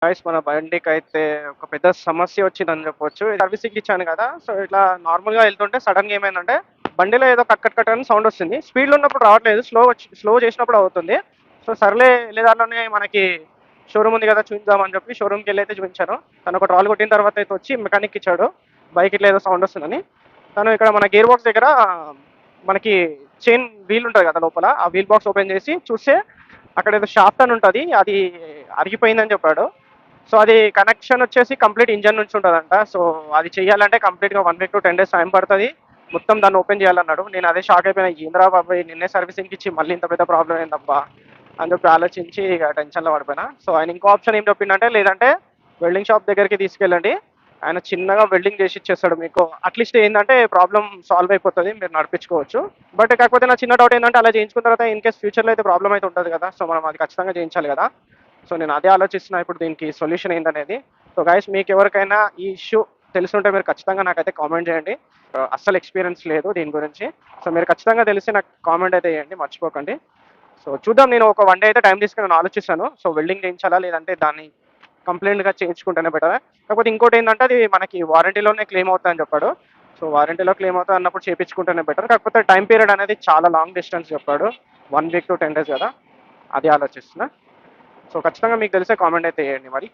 Guys మన బండికైతే ఒక పెద్ద సమస్య వచ్చిందని చెప్పొచ్చు. సర్వీసింగ్‌కి ఇచ్చాను కదా! సో, ఇట్లా నార్మల్‌గా ఎళ్తుంటే సడెన్‌గా ఏమైందంటే, బండిలో ఏదో కట్ కట్ కట్ అని సౌండ్ వస్తుంది. స్పీడ్‌లో ఉన్నప్పుడు రావట్లేదు. స్లో చేసినప్పుడు అవుతుంది. సో, సర్లే ఎళ్ళే దారిలోనే మనకి షోరూమ్ ఉంది కదా! చూద్దామని చెప్పి షోరూమ్‌కెళ్ళైతే చూపించాను. తను ఒక రాళ్ళు కొట్టిన తర్వాత అయితే వచ్చి మెకానిక్‌కి ఇచ్చాడు. బైక్ ఇట్లా ఏదో సౌండ్ వస్తుందని. తను ఇక్కడ మన గేర్ బాక్స్ దగ్గర మనకి చైన్ వీల్ ఉంటది కదా లోపల. ఆ వీల్ బాక్స్ ఓపెన్ చేసి చూస్తే అక్కడ ఏదో షాఫ్ట్ అని ఉంటది. అది అరిగిపోయిందని చెప్పాడు. సో, అది కనెక్షన్ వచ్చేసి కంప్లీట్ ఇంజిన్ నుంచి ఉంటదంట. సో, అది చేయాలంటే కంప్లీట్‌గా 1 వీక్ టు 10 డేస్ టైం పడతది. మొత్తం దాన్ని ఓపెన్ చేయాలన్నాడు. నేను అదే షాక్ అయిపోయినా. ఏందిరా బాబోయ్! నిన్నే సర్వీసింగ్‌కి ఇచ్చి మళ్ళీ ఇంత పెద్ద ప్రాబ్లమ్ ఏందబ్బా! అని చెప్పి ఆలోచించి ఇక టెన్షన్‌లో పడిపోయినా. సో, ఆయన ఇంకో ఆప్షన్ ఏం చెప్పిండంటే, లేదంటే వెల్డింగ్ షాప్ దగ్గరికి తీసుకెళ్ళండి. ఆయన చిన్నగా వెల్డింగ్ చేసి ఇచ్చేస్తాడు మీకు. అట్‌లీస్ట్ ఏందంటే ప్రాబ్లమ్ సాల్వ్ అయిపోతది. మీరు నడిపించుకోవచ్చు. బట్ కాకపోతే నా చిన్న డౌట్ ఏందంటే అలా చేయించుకున్న తర్వాత ఇన్ కేస్ ఫ్యూచర్‌లో అయితే ప్రాబ్లమ్ అయితే ఉంటది కదా! సో, మనం అది ఖచ్చితంగా చేయించాలి కదా! సో, నేను అదే ఆలోచిస్తున్నా ఇప్పుడు దీనికి సొల్యూషన్ ఏందనేది. సో, గైస్ మీకెవరికైనా ఈ ఇష్యూ తెలిసుంటే మీరు ఖచ్చితంగా నాకైతే కామెంట్ చేయండి. అస్సలు ఎక్స్‌పీరియన్స్ లేదు దీని గురించి. సో, మీరు ఖచ్చితంగా తెలిసి నాకు కామెంట్ అయితే చేయండి మర్చిపోకండి. సో, చూద్దాం నేను ఒక 1 డే అయితే టైం తీసుకొని నేను ఆలోచిస్తాను. సో, వెల్డింగ్ చేయించాలా? లేదంటే దాన్ని కంప్లెయింట్‌గా చేయించుకుంటేనే బెటరా? కాకపోతే ఇంకోటేందంటే అది మనకి వారంటీలోనే క్లెయిమ్ అవుతదని చెప్పాడు. సో, వారంటీలో క్లెయిమ్ అవుతది అన్నప్పుడు చేపించుకుంటేనే బెటర్. కాకపోతే టైమ్ పీరియడ్ అనేది చాలా లాంగ్ డిస్టెన్స్ చెప్పాడు. 1 వీక్ టు 10 డేస్ కదా! అది ఆలోచిస్తున్నా. సో, ఖచ్చితంగా మీకు తెలిసే కామెంట్ అయితే చేయండి మరి.